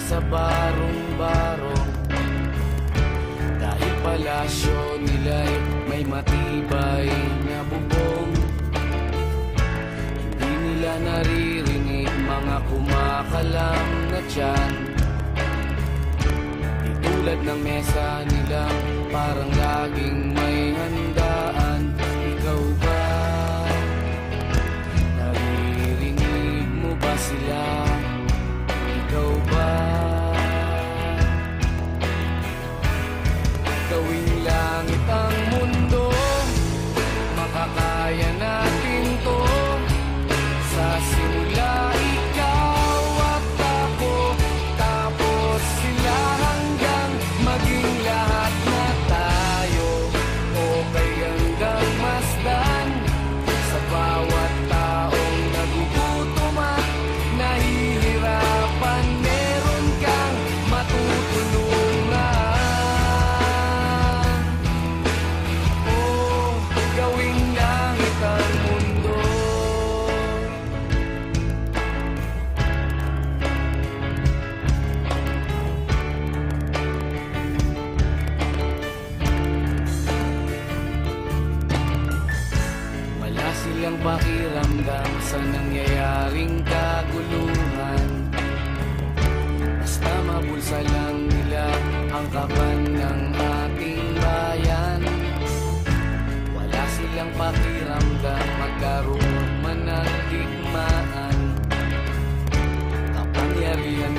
sa barong-barong. Dahil palasyo nila'y may matibay na bubong. Hindi nila naririnig mga kumakalam na tiyan. Di tulad ng mesa nila, parang laging may handaan. Ikaw ba? Naririnig mo ba sila? Ikaw ba? Gawing langit ang mundo, makakaya natin to. Sa simula ikaw at ako, tapos sila hanggang maging lahat na tayo. Okay hanggang masdan sa bawat taong nagugutom at nahihirapan. Meron kang matutulungan. Oh, gawing langit ang mundo. Wala silang pakiramdam sa nangyayaring kaguluhan. Basta mabulsa lang nila ang kaban ng ating bayan. Wala silang pakiramdam magkaroon man ng digmaan. Kapangyarihan